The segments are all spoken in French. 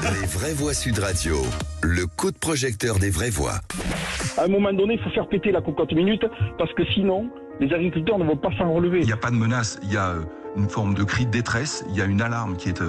Les vraies voix Sud Radio, le coup de projecteur des vraies voix. À un moment donné, il faut faire péter la cocotte minute parce que sinon, les agriculteurs ne vont pas s'en relever. Il n'y a pas de menace, il y a une forme de cri de détresse, il y a une alarme qui est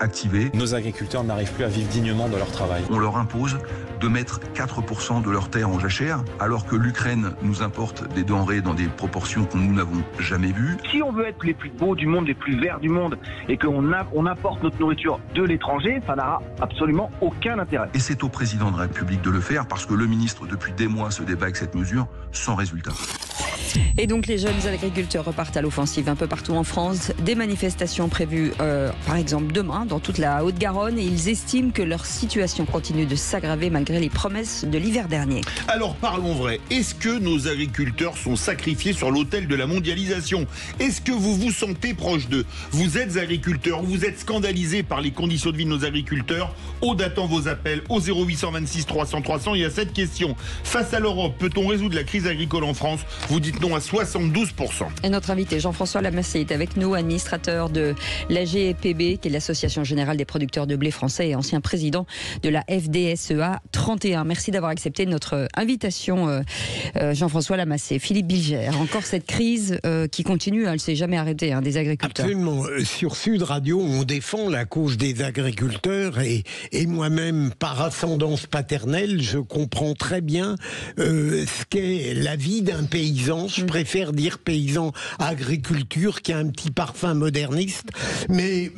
activée. Nos agriculteurs n'arrivent plus à vivre dignement de leur travail. On leur impose de mettre 4% de leurs terres en jachère, alors que l'Ukraine nous importe des denrées dans des proportions que nous n'avons jamais vues. Si on veut être les plus beaux du monde, les plus verts du monde, et qu'on apporte notre nourriture de l'étranger, ça n'aura absolument aucun intérêt. Et c'est au président de la République de le faire, parce que le ministre, depuis des mois, se débat avec cette mesure, sans résultat. Et donc les jeunes agriculteurs repartent à l'offensive un peu partout en France. Des manifestations prévues par exemple demain dans toute la Haute-Garonne, et ils estiment que leur situation continue de s'aggraver malgré les promesses de l'hiver dernier. Alors parlons vrai, est-ce que nos agriculteurs sont sacrifiés sur l'autel de la mondialisation? Est-ce que vous vous sentez proche d'eux? Vous êtes agriculteurs, vous êtes scandalisés par les conditions de vie de nos agriculteurs? Aude attend vos appels au 0826 300 300. Il y a cette question: face à l'Europe, peut-on résoudre la crise agricole en France? Vous dites non à 72%. Et notre invité Jean-François Lamassé est avec nous, administrateur de l'AGPB, qui est l'Association Générale des Producteurs de Blé Français, et ancien président de la FDSEA 31. Merci d'avoir accepté notre invitation, Jean-François Lamassé. Philippe Bilger, encore cette crise qui continue, elle ne s'est jamais arrêtée, des agriculteurs. Absolument. Sur Sud Radio, on défend la cause des agriculteurs, et moi-même, par ascendance paternelle, je comprends très bien ce qu'est la vie d'un paysan. Je préfère dire paysan agriculture, qui a un petit parfum moderniste, mais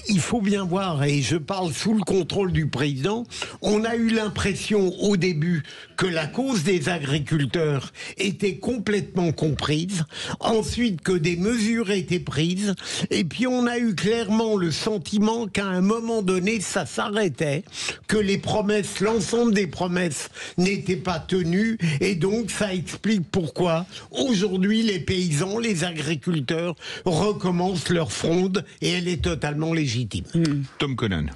il faut bien voir, et je parle sous le contrôle du président, on a eu l'impression au début que la cause des agriculteurs était complètement comprise, ensuite que des mesures étaient prises, et puis on a eu clairement le sentiment qu'à un moment donné ça s'arrêtait, que les promesses, l'ensemble des promesses n'étaient pas tenues, et donc ça explique pourquoi aujourd'hui les paysans, les agriculteurs recommencent leur fronde, et elle est totalement légitime. Tom Conan.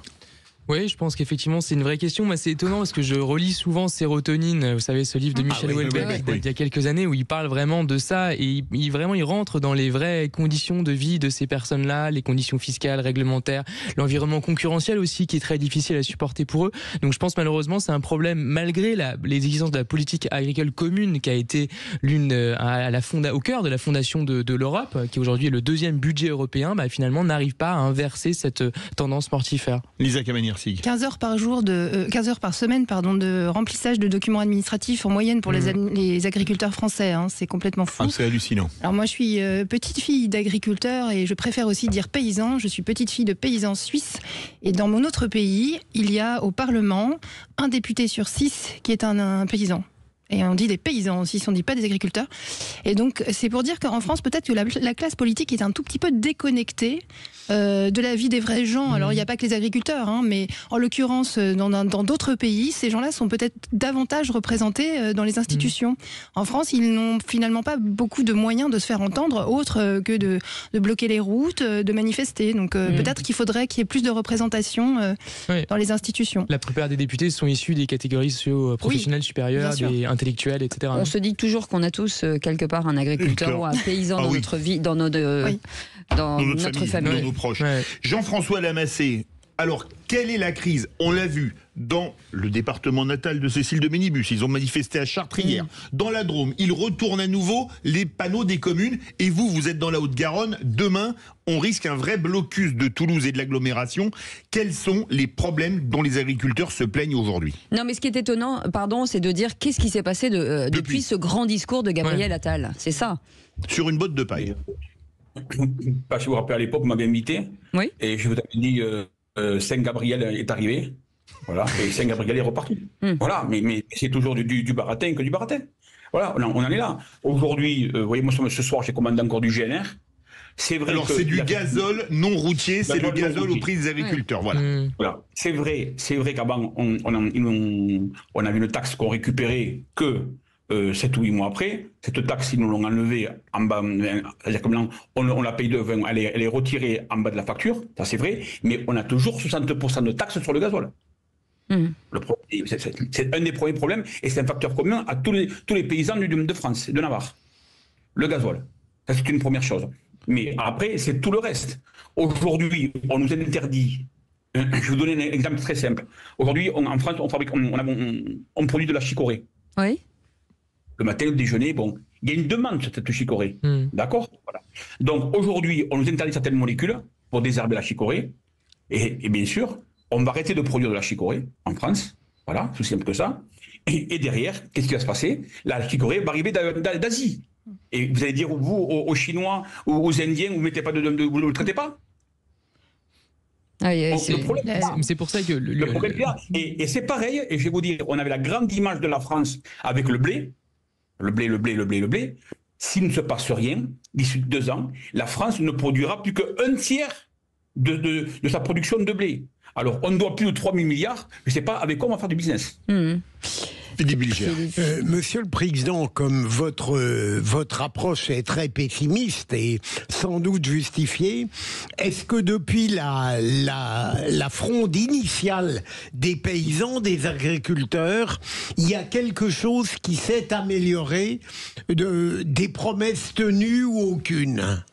Oui, je pense qu'effectivement c'est une vraie question. Moi, c'est étonnant parce que je relis souvent Sérotonine, vous savez, ce livre de Michel Houellebecq il y a quelques années, où il parle vraiment de ça, et il rentre dans les vraies conditions de vie de ces personnes-là, les conditions fiscales, réglementaires, l'environnement concurrentiel aussi qui est très difficile à supporter pour eux. Donc je pense malheureusement c'est un problème, malgré les exigences de la politique agricole commune qui a été au cœur de la fondation de l'Europe, qui aujourd'hui est le deuxième budget européen, finalement n'arrive pas à inverser cette tendance mortifère. Lisa Camanier. 15 heures par semaine de remplissage de documents administratifs en moyenne pour les agriculteurs français. C'est complètement fou. C'est hallucinant. Alors moi je suis petite fille d'agriculteur, et je préfère aussi dire paysan. Je suis petite fille de paysan suisse, et dans mon autre pays, il y a au Parlement un député sur 6 qui est un paysan. Et on dit des paysans aussi, on ne dit pas des agriculteurs. Et donc, c'est pour dire qu'en France, peut-être que la classe politique est un tout petit peu déconnectée de la vie des vrais gens. Alors, il n'y a pas que les agriculteurs, mais en l'occurrence, dans d'autres pays, ces gens-là sont peut-être davantage représentés dans les institutions. En France, ils n'ont finalement pas beaucoup de moyens de se faire entendre, autre que de bloquer les routes, de manifester. Donc, peut-être qu'il faudrait qu'il y ait plus de représentation dans les institutions. La plupart des députés sont issus des catégories socio-professionnelles supérieures, des intellectuels, etc. On se dit toujours qu'on a tous quelque part un agriculteur ou un paysan dans notre vie, dans notre famille. Dans nos proches. Jean-François Lamassé, alors quelle est la crise? On l'a vu dans le département natal de Cécile de Ménibus, ils ont manifesté à Chartres hier. Dans la Drôme, ils retournent à nouveau les panneaux des communes, et vous êtes dans la Haute-Garonne. Demain, on risque un vrai blocus de Toulouse et de l'agglomération. Quels sont les problèmes dont les agriculteurs se plaignent aujourd'hui? Non, mais ce qui est étonnant, c'est de dire qu'est-ce qui s'est passé depuis ce grand discours de Gabriel Attal. C'est ça. Sur une botte de paille. Pas si vous vous rappelez, à l'époque, vous m'avez invité. Oui. Et je vous avais dit, Saint-Gabriel est arrivé. Voilà, et Saint-Gabriel est reparti. Voilà, mais c'est toujours du baratin que du baratin. Voilà, on en est là. Aujourd'hui, vous voyez, moi ce soir, j'ai commandé encore du GNR. C'est vrai. Alors c'est du gazole non routier, c'est le gazole au prix des agriculteurs. Voilà. Voilà. C'est vrai qu'avant, on avait une taxe qu'on récupérait que 7 ou 8 mois après. Cette taxe, ils nous l'ont enlevée en bas, c'est-à-dire que maintenant, on la paye elle est retirée en bas de la facture, ça c'est vrai, mais on a toujours 60% de taxes sur le gazole. C'est un des premiers problèmes, et c'est un facteur commun à tous les paysans de France, de Navarre. Le gazole. Ça, c'est une première chose. Mais après, c'est tout le reste. Aujourd'hui, on nous interdit Je vais vous donner un exemple très simple. Aujourd'hui, en France, on produit de la chicorée. Oui. Le matin, le déjeuner, bon, il y a une demande sur cette chicorée. D'accord, voilà. Donc aujourd'hui, on nous interdit certaines molécules pour désherber la chicorée. Et bien sûr, on va arrêter de produire de la chicorée en France. Voilà, tout simple que ça. Et derrière, qu'est-ce qui va se passer? La chicorée va arriver d'Asie. Et vous allez dire, vous, aux Chinois ou aux Indiens, vous ne le traitez pas? C'est pour ça que le problème est là. Et c'est pareil, et je vais vous dire, on avait la grande image de la France avec le blé. Le blé. S'il ne se passe rien, d'ici 2 ans, la France ne produira plus qu'un tiers de sa production de blé. Alors, on doit plus de 3 000 milliards, je ne sais pas avec quoi on va faire du business. Monsieur le Président, comme votre approche est très pessimiste et sans doute justifiée, est-ce que depuis la fronde initiale des paysans, des agriculteurs, il y a quelque chose qui s'est amélioré, des promesses tenues ou aucune?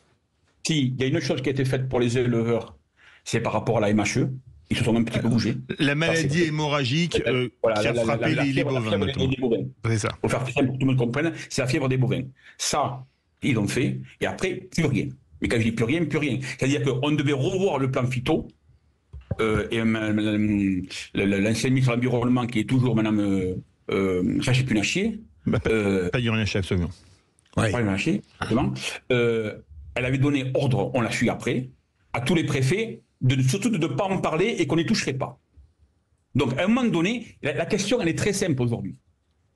Si, il y a une chose qui a été faite pour les éleveurs, c'est par rapport à la MHE. Ils se sont un petit peu bougés. La maladie hémorragique qui a frappé les bovins. C'est ça. Pour faire simple pour que tout le monde comprenne, c'est la fièvre des bovins. Ça, ils l'ont fait, et après, plus rien. Mais quand je dis plus rien. C'est-à-dire qu'on devait revoir le plan phyto, et l'ancien ministre de l'Environnement, qui est toujours Mme Rachid Punachier. Pas Yuriachi, absolument. Pas Yuriachi, exactement. Elle avait donné ordre, on l'a su après, à tous les préfets, surtout de ne pas en parler et qu'on n'y toucherait pas. Donc, à un moment donné, la question, elle est très simple aujourd'hui.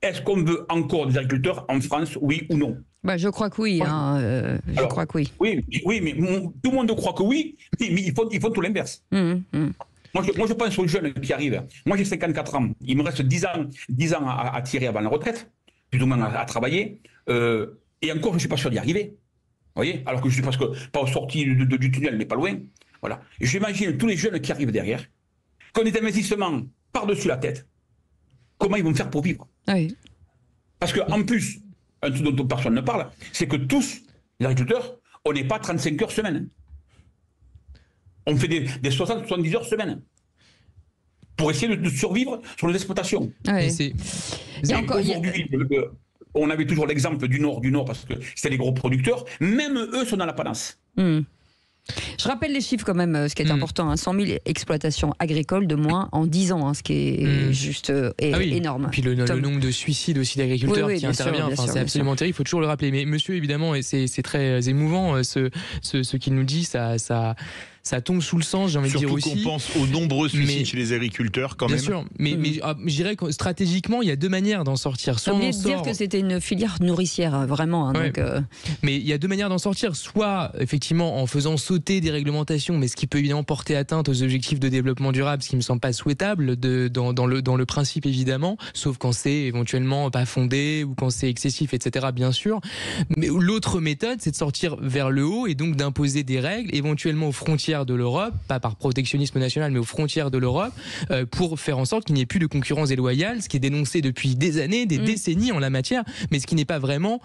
Est-ce qu'on veut encore des agriculteurs en France, oui ou non? Je crois que oui. Je crois que oui. Oui, mais tout le monde croit que oui, mais ils font tout l'inverse. Moi, je pense aux jeunes qui arrivent. Moi, j'ai 54 ans. Il me reste 10 ans à tirer avant la retraite, plus ou moins à travailler. Et encore, je ne suis pas sûr d'y arriver. Vous voyez? Alors que je suis presque pas sorti du tunnel, mais pas loin. Voilà. J'imagine tous les jeunes qui arrivent derrière, qu'on ait des investissements par-dessus la tête. Comment ils vont faire pour vivre? Parce qu'en plus, un truc dont personne ne parle, c'est que tous, les agriculteurs, on n'est pas 35 heures semaine. On fait des 60-70 heures semaine. Pour essayer de survivre sur les exploitations. Aujourd'hui, on avait toujours l'exemple du Nord, parce que c'était les gros producteurs. Même eux sont dans la panasse. Je rappelle les chiffres quand même, ce qui est important, 100 000 exploitations agricoles de moins en 10 ans, ce qui est juste énorme. Et puis le nombre de suicides aussi d'agriculteurs qui intervient, c'est absolument terrible, il faut toujours le rappeler. Mais monsieur, évidemment, et c'est très émouvant, ce qu'il nous dit, ça tombe sous le sens, j'ai envie de dire aussi. Surtout qu'on pense aux nombreux suicides chez les agriculteurs quand même. Bien sûr, mais je dirais que stratégiquement, il y a 2 manières d'en sortir. Soit on dire que c'était une filière nourricière, vraiment. Mais il y a 2 manières d'en sortir. Soit, effectivement, en faisant sauter des réglementations, mais ce qui peut évidemment porter atteinte aux objectifs de développement durable, ce qui ne me semble pas souhaitable dans le principe, évidemment, sauf quand c'est éventuellement pas fondé ou quand c'est excessif, etc., bien sûr. Mais l'autre méthode, c'est de sortir vers le haut et donc d'imposer des règles, éventuellement aux frontières de l'Europe, pas par protectionnisme national, mais aux frontières de l'Europe, pour faire en sorte qu'il n'y ait plus de concurrence déloyale, ce qui est dénoncé depuis des années, des décennies en la matière, mais ce qui n'est pas vraiment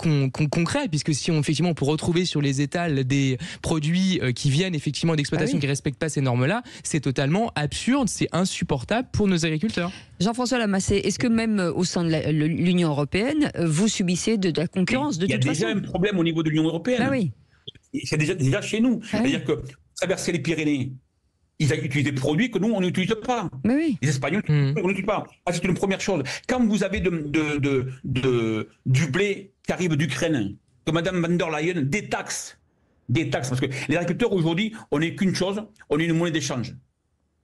concret, puisque si on peut retrouver sur les étals des produits qui viennent effectivement d'exploitations qui ne respectent pas ces normes-là, c'est totalement absurde, c'est insupportable pour nos agriculteurs. Jean-François Lamassé, est-ce que même au sein de l'Union européenne, vous subissez de la concurrence de toute façon? Il y a déjà un problème au niveau de l'Union européenne. C'est déjà chez nous. C'est-à-dire que traverser les Pyrénées, ils utilisent des produits que nous, on n'utilise pas. Les Espagnols, on n'utilise pas. C'est une première chose. Quand vous avez du blé qui arrive d'Ukraine, que Mme van der Leyen détaxe, parce que les agriculteurs aujourd'hui, on n'est qu'une chose, on est une monnaie d'échange.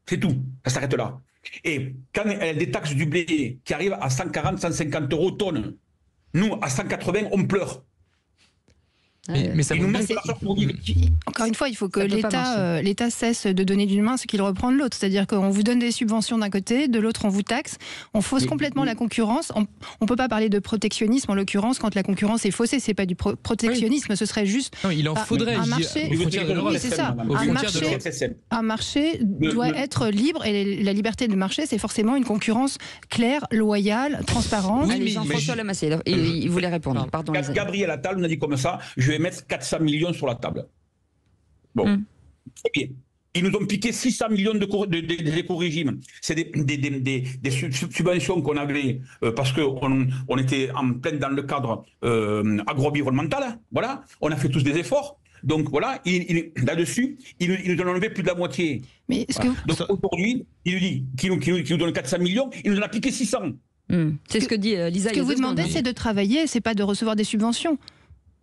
C'est tout, ça s'arrête là. Et quand elle détaxe du blé qui arrive à 140, 150 euros tonne, nous, à 180, on pleure. Mais ça encore une fois, il faut que l'État cesse de donner d'une main ce qu'il reprend de l'autre. C'est-à-dire qu'on vous donne des subventions d'un côté, de l'autre on vous taxe. On fausse complètement la concurrence. On ne peut pas parler de protectionnisme en l'occurrence quand la concurrence est faussée. C'est pas du protectionnisme, ce serait juste. Non, il en faudrait. Un marché. C'est ça. Un marché doit être libre et la liberté de marché, c'est forcément une concurrence claire, loyale, transparente. Allez, Jean-François Lamassé, il voulait répondre. Pardon. Gabriel Attal nous a dit comme ça. Je vais mettre 400 millions sur la table. Bon, très bien. Ils nous ont piqué 600 millions d'éco-régimes. C'est des subventions qu'on avait parce qu'on était en plein dans le cadre agro-environnemental. Voilà, on a fait tous des efforts. Donc voilà, là-dessus, il nous en a enlevé plus de la moitié. Mais voilà. Donc aujourd'hui, il nous dit qu'il nous donne 400 millions, il nous en a piqué 600. C'est ce que dit Lisa. Ce que vous demandez, c'est de travailler, c'est pas de recevoir des subventions.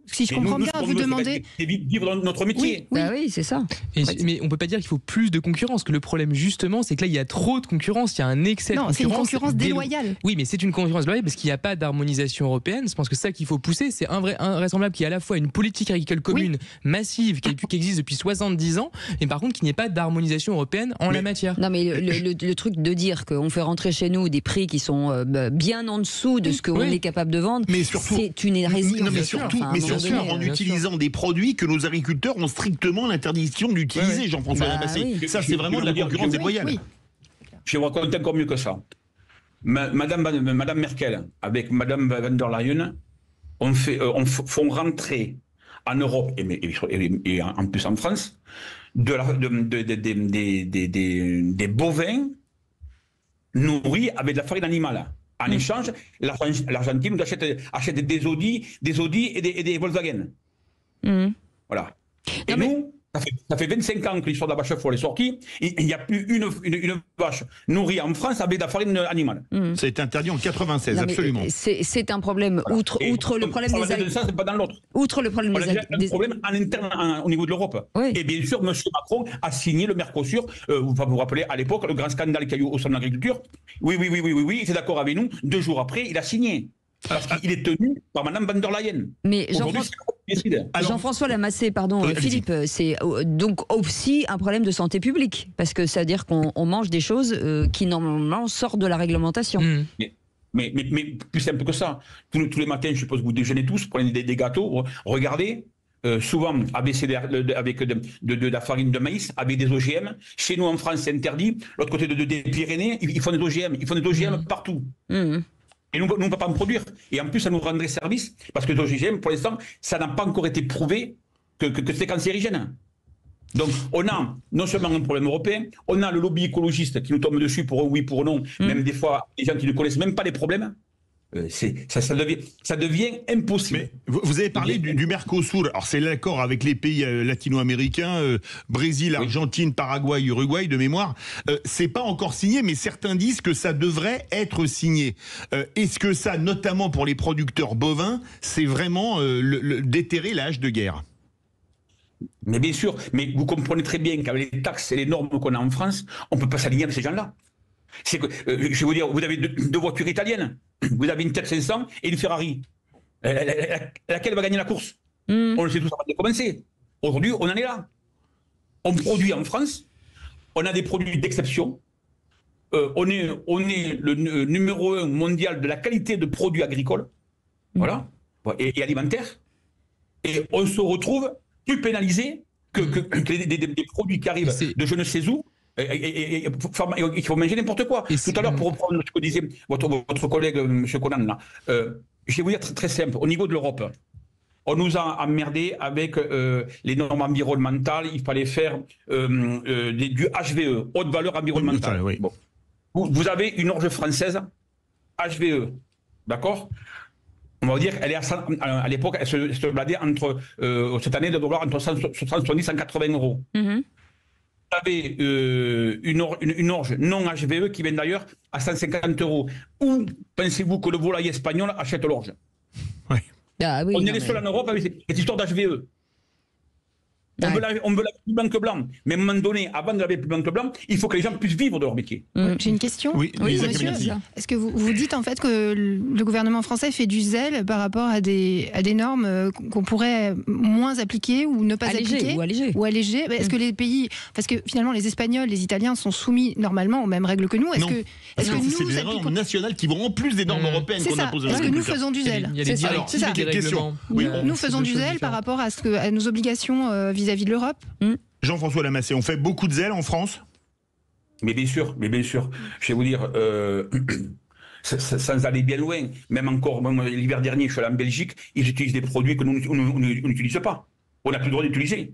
Si je comprends bien, vous demandez... C'est vivre dans notre métier. Oui, oui c'est ça. Mais on peut pas dire qu'il faut plus de concurrence, que le problème justement, c'est que là, il y a trop de concurrence, il y a un excès de concurrence. Non, c'est une concurrence déloyale. Oui, mais c'est une concurrence déloyale parce qu'il n'y a pas d'harmonisation européenne. Je pense que c'est ça qu'il faut pousser. C'est invraisemblable qu'il y ait à la fois une politique agricole commune massive qui existe depuis 70 ans, et par contre qu'il n'y ait pas d'harmonisation européenne en la matière. Non, mais le truc de dire qu'on fait rentrer chez nous des prix qui sont bien en dessous de ce qu'on est capable de vendre, c'est une hérésie. Non, mais surtout, en utilisant des produits que nos agriculteurs ont strictement l'interdiction d'utiliser, Jean-François Lamassé. Ça, c'est vraiment de la concurrence déloyale. Je vais vous raconter encore mieux que ça. Madame Merkel, avec Madame van der Leyen, font rentrer en Europe, et en plus en France, des bovins nourris avec de la farine animale. En échange, l'Argentine nous achète des Audi et des Volkswagen. Voilà. Et nous, ça fait 25 ans que l'histoire de la vache folle est sortie. Il n'y a plus une vache nourrie en France avec de la farine animale. Ça a été interdit en 96, absolument. C'est un problème, outre le problème des agriculteurs. C'est pas dans l'autre. Outre le problème des problème en interne au niveau de l'Europe. Et bien sûr, M. Macron a signé le Mercosur. Vous vous rappelez, à l'époque, le grand scandale qu'il y a eu au sein de l'agriculture. Oui, il était d'accord avec nous. 2 jours après, il a signé. Parce qu'il est tenu par Mme van der Leyen. Mais Jean-François Lamassé, pardon, Philippe, c'est donc aussi un problème de santé publique, parce que ça veut dire qu'on mange des choses qui normalement sortent de la réglementation. Mais plus simple que ça. Tous les matins, je suppose que vous déjeunez tous, prenez des gâteaux, regardez. Souvent avec de la farine de maïs, avec des OGM. Chez nous en France, c'est interdit. L'autre côté des Pyrénées, ils font des OGM. Ils font des OGM partout. Et nous, on ne peut pas en produire. Et en plus, ça nous rendrait service, parce que les OGM, pour l'instant, ça n'a pas encore été prouvé que c'est cancérigène. Donc, on a non seulement un problème européen, on a le lobby écologiste qui nous tombe dessus pour un oui, pour un non, même des fois, des gens qui ne connaissent même pas les problèmes. Ça devient impossible. Mais vous avez parlé du Mercosur. Alors c'est l'accord avec les pays latino-américains, Brésil, Argentine, Paraguay, Uruguay de mémoire. C'est pas encore signé, mais certains disent que ça devrait être signé. Est-ce que ça, notamment pour les producteurs bovins, c'est vraiment déterrer la hache de guerre? Mais bien sûr, mais vous comprenez très bien qu'avec les taxes et les normes qu'on a en France, on ne peut pas s'aligner avec ces gens-là. C'est que, je vais vous dire, vous avez deux voitures italiennes, vous avez une Fiat 500 et une Ferrari. Laquelle va gagner la course? On le sait tous avant de commencer. Aujourd'hui, on en est là. On produit en France, on a des produits d'exception. On est le numéro 1 mondial de la qualité de produits agricoles, voilà, et alimentaires. Et on se retrouve plus pénalisé que des produits qui arrivent de je ne sais où. Il faut manger n'importe quoi. Tout à l'heure, pour reprendre ce que disait votre collègue, M. Conan, là, je vais vous dire très simple. Au niveau de l'Europe, on nous a emmerdé avec les normes environnementales. Il fallait faire du HVE, haute valeur environnementale. Oui. Bon. Vous avez une orge française, HVE, d'accord? On va dire, elle est à l'époque, elle se bladait entre, cette année, de dollars entre 170 et 180 euros. Vous avez une orge non HVE qui vient d'ailleurs à 150 euros. Où pensez-vous que le volailler espagnol achète l'orge? On est les seuls en Europe avec cette histoire d'HVE. On veut la plus blanc que blanc. Mais à un moment donné, avant de laver plus blanc que blanc, il faut que les gens puissent vivre de leur métier. J'ai une question. Oui, monsieur. Est-ce que vous dites en fait que le gouvernement français fait du zèle par rapport à des normes qu'on pourrait moins appliquer ou ne pas appliquer ou alléger. Est-ce que les pays, parce que finalement les Espagnols, les Italiens sont soumis normalement aux mêmes règles que nous. Est-ce que nous, c'est des normes nationales qui vont en plus des normes européennes qu'on impose. Est-ce que nous faisons du zèle? C'est ça. Nous faisons du zèle par rapport à nos obligations vis-à-vis de l'Europe. Jean-François Lamassé, on fait beaucoup de zèle en France? Mais bien sûr. Je vais vous dire, sans aller bien loin, même encore, l'hiver dernier, je suis allé en Belgique, ils utilisent des produits que nous n'utilisons pas. On n'a plus le droit d'utiliser.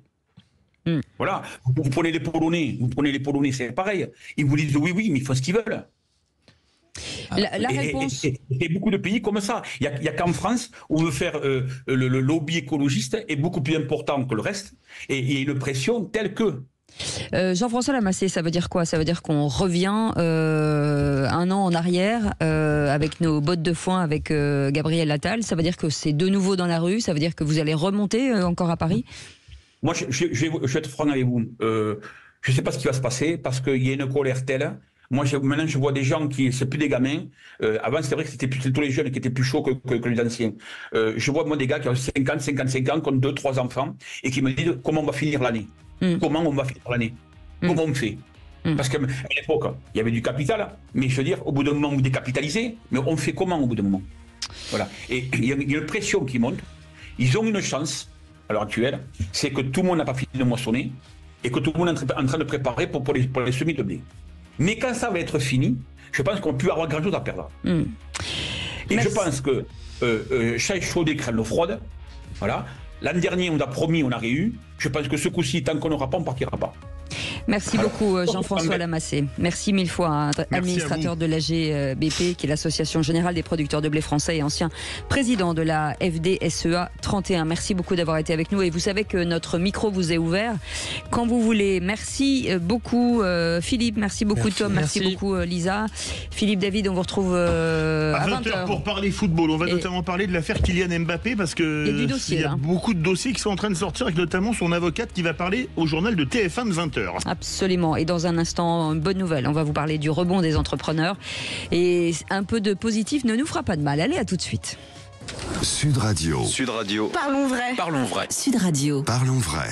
Voilà. Vous prenez les Polonais, c'est pareil. Ils vous disent oui, mais ils font ce qu'ils veulent. La réponse. Et beaucoup de pays comme ça. Il y a qu'en France où on veut faire le lobby écologiste est beaucoup plus important que le reste. Et il y a une pression telle que. Jean-François Lamassé, ça veut dire quoi? Ça veut dire qu'on revient un an en arrière avec nos bottes de foin avec Gabriel Attal. Ça veut dire que c'est de nouveau dans la rue. Ça veut dire que vous allez remonter encore à Paris? Moi, je vais être franc avec vous. Je ne sais pas ce qui va se passer parce qu'il y a une colère telle. Moi, maintenant, je vois des gens qui, c'est plus des gamins. Avant, c'est vrai que c'était tous les jeunes qui étaient plus chauds que les anciens. Je vois, moi, des gars qui ont 50, 55 ans, qui ont 2, 3 enfants, et qui me disent comment on va finir l'année. Comment on va finir l'année? Comment on fait? Parce qu'à l'époque, il y avait du capital, mais je veux dire, au bout d'un moment, vous décapitalisez, mais on fait comment au bout d'un moment? Voilà. Et il y a une pression qui monte. Ils ont une chance, à l'heure actuelle, c'est que tout le monde n'a pas fini de moissonner, et que tout le monde est en train de préparer pour les semis de blé. Mais quand ça va être fini, je pense qu'on peut avoir grand chose à perdre. Et je pense que chaque chaude crème l'eau froide. Voilà. L'an dernier, on a promis, on a réu. Je pense que ce coup-ci, tant qu'on n'aura pas, on ne partira pas. Merci beaucoup Jean-François Lamassé. Merci mille fois, administrateur de l'AGBP, qui est l'Association Générale des Producteurs de Blé Français et ancien président de la FDSEA 31. Merci beaucoup d'avoir été avec nous et vous savez que notre micro vous est ouvert quand vous voulez. Merci beaucoup Philippe, merci beaucoup Tom, merci beaucoup Lisa. Philippe, David, on vous retrouve à 20h. Pour parler football, on va notamment parler de l'affaire Kylian Mbappé parce que il y a beaucoup de dossiers qui sont en train de sortir avec notamment son avocate qui va parler au journal de TF1 de 20h. Absolument. Et dans un instant, une bonne nouvelle. On va vous parler du rebond des entrepreneurs. Et un peu de positif ne nous fera pas de mal. Allez, à tout de suite. Sud Radio. Sud Radio. Parlons vrai. Parlons vrai. Sud Radio. Parlons vrai.